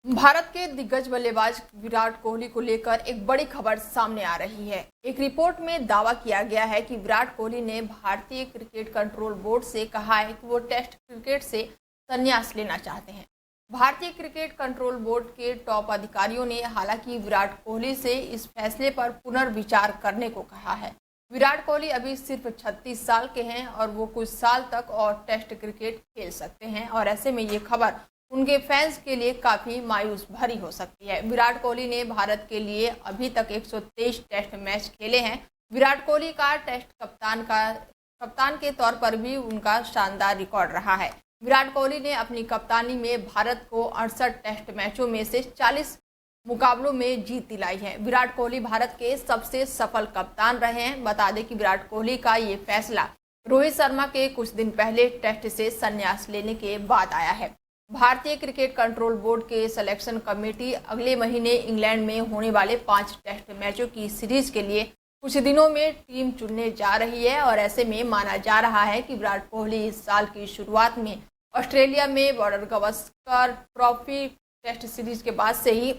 भारत के दिग्गज बल्लेबाज विराट कोहली को लेकर एक बड़ी खबर सामने आ रही है। एक रिपोर्ट में दावा किया गया है कि विराट कोहली ने भारतीय क्रिकेट कंट्रोल बोर्ड से कहा है कि वो टेस्ट क्रिकेट से संन्यास लेना चाहते हैं। भारतीय क्रिकेट कंट्रोल बोर्ड के टॉप अधिकारियों ने हालांकि विराट कोहली से इस फैसले पर पुनर्विचार करने को कहा है। विराट कोहली अभी सिर्फ 36 साल के हैं और वो कुछ साल तक और टेस्ट क्रिकेट खेल सकते हैं और ऐसे में ये खबर उनके फैंस के लिए काफ़ी मायूस भरी हो सकती है। विराट कोहली ने भारत के लिए अभी तक 123 टेस्ट मैच खेले हैं। विराट कोहली का टेस्ट कप्तान के तौर पर भी उनका शानदार रिकॉर्ड रहा है। विराट कोहली ने अपनी कप्तानी में भारत को 68 टेस्ट मैचों में से 40 मुकाबलों में जीत दिलाई है। विराट कोहली भारत के सबसे सफल कप्तान रहे हैं। बता दें कि विराट कोहली का ये फैसला रोहित शर्मा के कुछ दिन पहले टेस्ट से संन्यास लेने के बाद आया है। भारतीय क्रिकेट कंट्रोल बोर्ड के सिलेक्शन कमेटी अगले महीने इंग्लैंड में होने वाले 5 टेस्ट मैचों की सीरीज के लिए कुछ दिनों में टीम चुनने जा रही है और ऐसे में माना जा रहा है कि विराट कोहली इस साल की शुरुआत में ऑस्ट्रेलिया में Border Gavaskar trophy test series के बाद से ही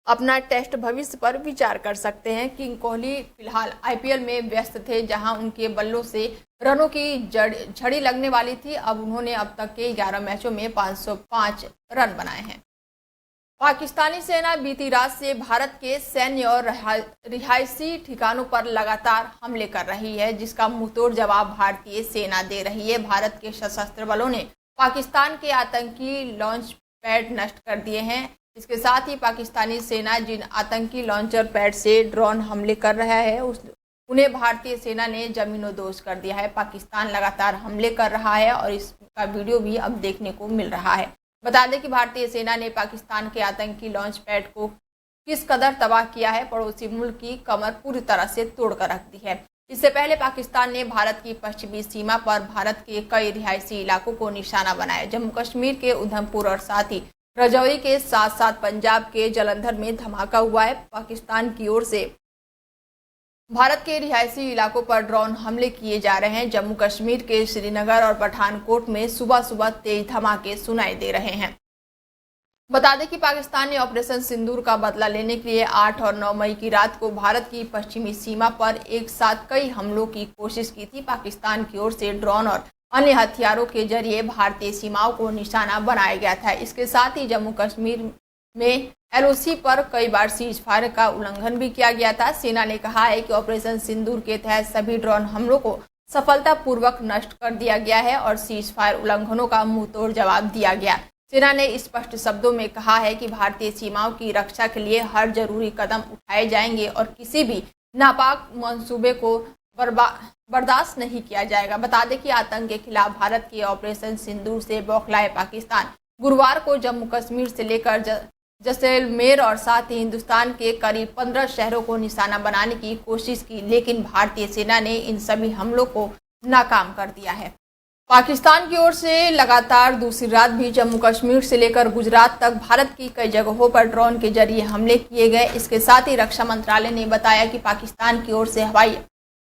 अपना टेस्ट भविष्य पर विचार कर सकते हैं। किंग कोहली फिलहाल आईपीएल में व्यस्त थे, जहां उनके बल्लों से रनों की झड़ी लगने वाली थी। अब उन्होंने अब तक के 11 मैचों में 505 रन बनाए हैं। पाकिस्तानी सेना बीती रात से भारत के सैन्य और रिहायशी ठिकानों पर लगातार हमले कर रही है, जिसका मुंहतोड़ जवाब भारतीय सेना दे रही है। भारत के सशस्त्र बलों ने पाकिस्तान के आतंकी लॉन्च पैड नष्ट कर दिए हैं। इसके साथ ही पाकिस्तानी सेना जिन आतंकी लॉन्चर पैड से ड्रोन हमले कर रहा है उन्हें भारतीय सेना ने जमीनों-दोज कर दिया है। पाकिस्तान लगातार हमले कर रहा है और इसका वीडियो भी अब देखने को मिल रहा है। बता दें कि भारतीय सेना ने पाकिस्तान के आतंकी लॉन्च पैड को किस कदर तबाह किया है। पड़ोसी मुल्क की कमर पूरी तरह से तोड़कर रख दी है। इससे पहले पाकिस्तान ने भारत की पश्चिमी सीमा पर भारत के कई रिहायशी इलाकों को निशाना बनाया। जम्मू कश्मीर के उधमपुर और साथ ही रजौरी के साथ साथ पंजाब के जालंधर में धमाका हुआ है। पाकिस्तान की ओर से भारत के रिहायशी इलाकों पर ड्रोन हमले किए जा रहे हैं। जम्मू कश्मीर के श्रीनगर और पठानकोट में सुबह सुबह तेज धमाके सुनाई दे रहे हैं। बता दें कि पाकिस्तान ने ऑपरेशन सिंदूर का बदला लेने के लिए 8 और 9 मई की रात को भारत की पश्चिमी सीमा पर एक साथ कई हमलों की कोशिश की थी। पाकिस्तान की ओर से ड्रोन और अन्य हथियारों के जरिए भारतीय सीमाओं को निशाना बनाया गया था। इसके साथ ही जम्मू कश्मीर में एलओसी पर कई बार सीज फायर का उल्लंघन भी किया गया था। सेना ने कहा है कि ऑपरेशन सिंदूर के तहत सभी ड्रोन हमलों को सफलतापूर्वक नष्ट कर दिया गया है और सीज फायर उल्लंघनों का मुंहतोड़ जवाब दिया गया। सेना ने स्पष्ट शब्दों में कहा है कि भारतीय सीमाओं की रक्षा के लिए हर जरूरी कदम उठाए जाएंगे और किसी भी नापाक मंसूबे को बर्दाश्त नहीं किया जाएगा। बता दें कि आतंक के खिलाफ भारत के ऑपरेशन सिंदूर से बौखलाए पाकिस्तान गुरुवार को जम्मू कश्मीर से लेकर जैसलमेर और साथ ही हिंदुस्तान के करीब 15 शहरों को निशाना बनाने की कोशिश की, लेकिन भारतीय सेना ने इन सभी हमलों को नाकाम कर दिया है। पाकिस्तान की ओर से लगातार दूसरी रात भी जम्मू कश्मीर से लेकर गुजरात तक भारत की कई जगहों पर ड्रोन के जरिए हमले किए गए। इसके साथ ही रक्षा मंत्रालय ने बताया कि पाकिस्तान की ओर से हवाई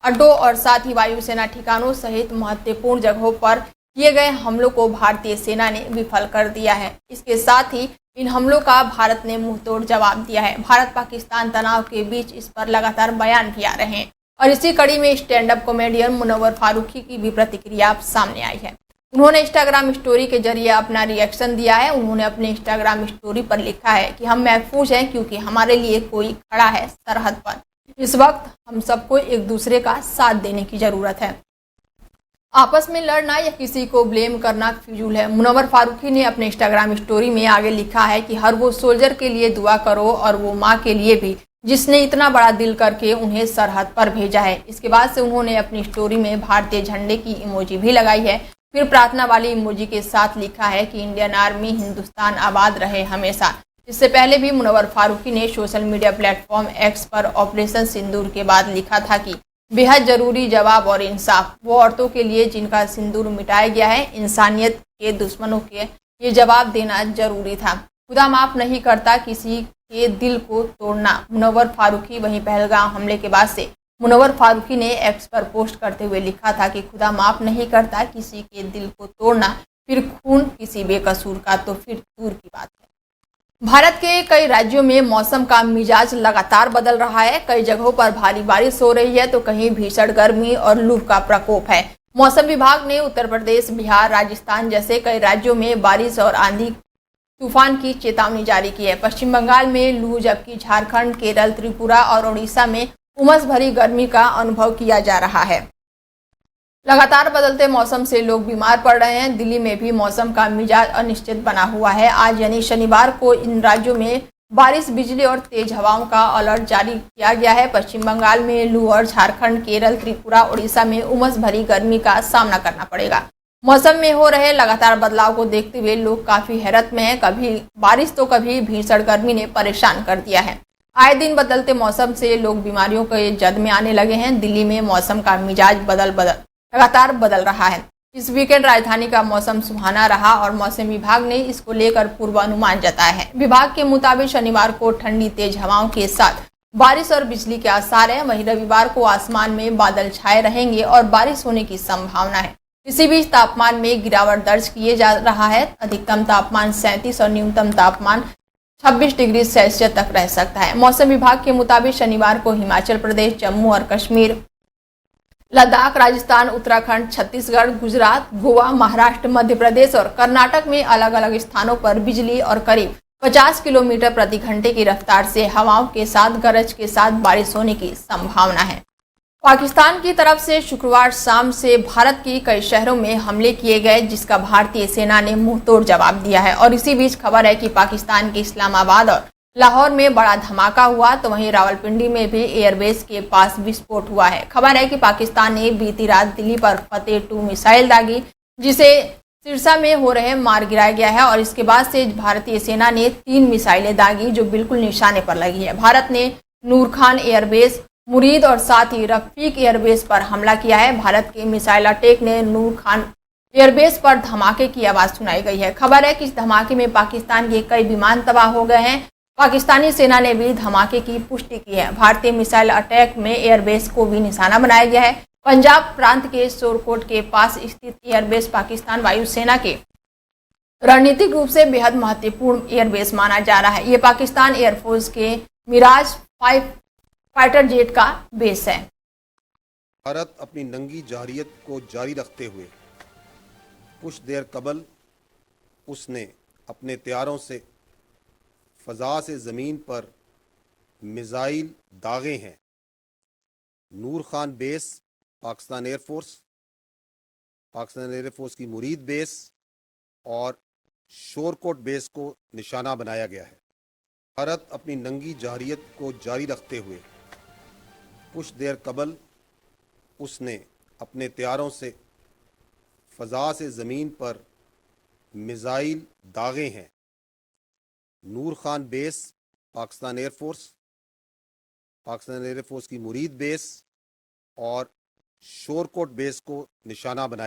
अड्डों और साथ ही वायुसेना ठिकानों सहित महत्वपूर्ण जगहों पर किए गए हमलों को भारतीय सेना ने विफल कर दिया है। इसके साथ ही इन हमलों का भारत ने मुंहतोड़ जवाब दिया है। भारत पाकिस्तान तनाव के बीच इस पर लगातार बयान भी आ रहे हैं और इसी कड़ी में stand up comedian Munawar Faruqui की भी प्रतिक्रिया सामने आई है। उन्होंने इंस्टाग्राम स्टोरी के जरिए अपना रिएक्शन दिया है। उन्होंने अपने इंस्टाग्राम स्टोरी पर लिखा है कि हम महफूज हैं क्योंकि हमारे लिए कोई खड़ा है सरहद पर। इस वक्त हम सबको एक दूसरे का साथ देने की जरूरत है। आपस में लड़ना या किसी को ब्लेम करना फिजूल है। मुनव्वर फारूकी ने अपने इंस्टाग्राम स्टोरी में आगे लिखा है कि हर वो सोल्जर के लिए दुआ करो और वो माँ के लिए भी जिसने इतना बड़ा दिल करके उन्हें सरहद पर भेजा है। इसके बाद से उन्होंने अपनी स्टोरी में भारतीय झंडे की इमोजी भी लगाई है। फिर प्रार्थना वाली इमोजी के साथ लिखा है कि इंडियन आर्मी हिंदुस्तान आबाद रहे हमेशा। इससे पहले भी मुनव्वर फारूकी ने सोशल मीडिया प्लेटफॉर्म एक्स पर ऑपरेशन सिंदूर के बाद लिखा था कि बेहद जरूरी जवाब और इंसाफ, वो औरतों के लिए जिनका सिंदूर मिटाया गया है, इंसानियत के दुश्मनों के ये जवाब देना जरूरी था। खुदा माफ नहीं करता किसी के दिल को तोड़ना। मुनव्वर फारूकी वहीं पहलगाम हमले के बाद से मुनव्वर फारूकी ने एक्स पर पोस्ट करते हुए लिखा था कि खुदा माफ नहीं करता किसी के दिल को तोड़ना, फिर खून किसी बेकसूर का तो फिर दूर की बात है। भारत के कई राज्यों में मौसम का मिजाज लगातार बदल रहा है। कई जगहों पर भारी बारिश हो रही है तो कहीं भीषण गर्मी और लू का प्रकोप है। मौसम विभाग ने उत्तर प्रदेश, बिहार, राजस्थान जैसे कई राज्यों में बारिश और आंधी तूफान की चेतावनी जारी की है। पश्चिम बंगाल में लू, जबकि झारखंड, केरल, त्रिपुरा और उड़ीसा में उमस भरी गर्मी का अनुभव किया जा रहा है। लगातार बदलते मौसम से लोग बीमार पड़ रहे हैं। दिल्ली में भी मौसम का मिजाज अनिश्चित बना हुआ है। आज यानी शनिवार को इन राज्यों में बारिश, बिजली और तेज हवाओं का अलर्ट जारी किया गया है। पश्चिम बंगाल में लू और झारखंड, केरल, त्रिपुरा, उड़ीसा में उमस भरी गर्मी का सामना करना पड़ेगा। मौसम में हो रहे लगातार बदलाव को देखते हुए लोग काफी हैरत में हैं। कभी बारिश तो कभी भीषण गर्मी ने परेशान कर दिया है। आए दिन बदलते मौसम से लोग बीमारियों के जद में आने लगे हैं। दिल्ली में मौसम का मिजाज लगातार बदल रहा है। इस वीकेंड राजधानी का मौसम सुहाना रहा और मौसम विभाग ने इसको लेकर पूर्वानुमान जताया है। विभाग के मुताबिक शनिवार को ठंडी तेज हवाओं के साथ बारिश और बिजली के आसार हैं। वहीं रविवार को आसमान में बादल छाए रहेंगे और बारिश होने की संभावना है। इसी बीच तापमान में गिरावट दर्ज किए जा रहा है। अधिकतम तापमान 37 और न्यूनतम तापमान 26 डिग्री सेल्सियस तक रह सकता है। मौसम विभाग के मुताबिक शनिवार को हिमाचल प्रदेश, जम्मू और कश्मीर, लद्दाख, राजस्थान, उत्तराखंड, छत्तीसगढ़, गुजरात, गोवा, महाराष्ट्र, मध्य प्रदेश और कर्नाटक में अलग अलग स्थानों पर बिजली और करीब 50 किलोमीटर प्रति घंटे की रफ्तार से हवाओं के साथ गरज के साथ बारिश होने की संभावना है। पाकिस्तान की तरफ से शुक्रवार शाम से भारत के कई शहरों में हमले किए गए, जिसका भारतीय सेना ने मुंहतोड़ जवाब दिया है। और इसी बीच खबर है कि पाकिस्तान के इस्लामाबाद और लाहौर में बड़ा धमाका हुआ, तो वहीं रावलपिंडी में भी एयरबेस के पास विस्फोट हुआ है। खबर है कि पाकिस्तान ने बीती रात दिल्ली पर फतेह 2 मिसाइल दागी, जिसे सिरसा में हो रहे मार गिराया गया है। और इसके बाद से भारतीय सेना ने 3 मिसाइलें दागी जो बिल्कुल निशाने पर लगी है। भारत ने नूर खान एयरबेस, मुरीद और साथ ही रफीक एयरबेस पर हमला किया है। भारत के मिसाइल अटैक ने नूर खान एयरबेस पर धमाके की आवाज सुनाई गई है। खबर है कि इस धमाके में पाकिस्तान के कई विमान तबाह हो गए हैं। पाकिस्तानी सेना ने भी धमाके की पुष्टि की है। भारतीय मिसाइल अटैक में एयरबेस को भी निशाना बनाया गया है। पंजाब प्रांत के शोरकोट के पास स्थित एयरबेस पाकिस्तान वायुसेना के रणनीतिक रूप से बेहद महत्वपूर्ण एयरबेस माना जा रहा है। ये पाकिस्तान एयरफोर्स के मिराज 5 फाइटर जेट का बेस है। भारत अपनी नंगी जारहियत को जारी रखते हुए कुछ देर कबल उसने अपने तैयारों से फ़ज़ा से ज़मीन पर मिसाइल दागे हैं। नूर खान बेस पाकिस्तान एयरफोर्स की मुरीद बेस और शोरकोट बेस को निशाना बनाया गया है। भारत अपनी नंगी जारहियत को जारी रखते हुए कुछ देर कबल उसने अपने तैयारों से फ़ज़ा से ज़मीन पर मिसाइल दागे हैं। नूर खान बेस पाकिस्तान एयरफोर्स की मुरीद बेस और शोरकोट बेस को निशाना बनाया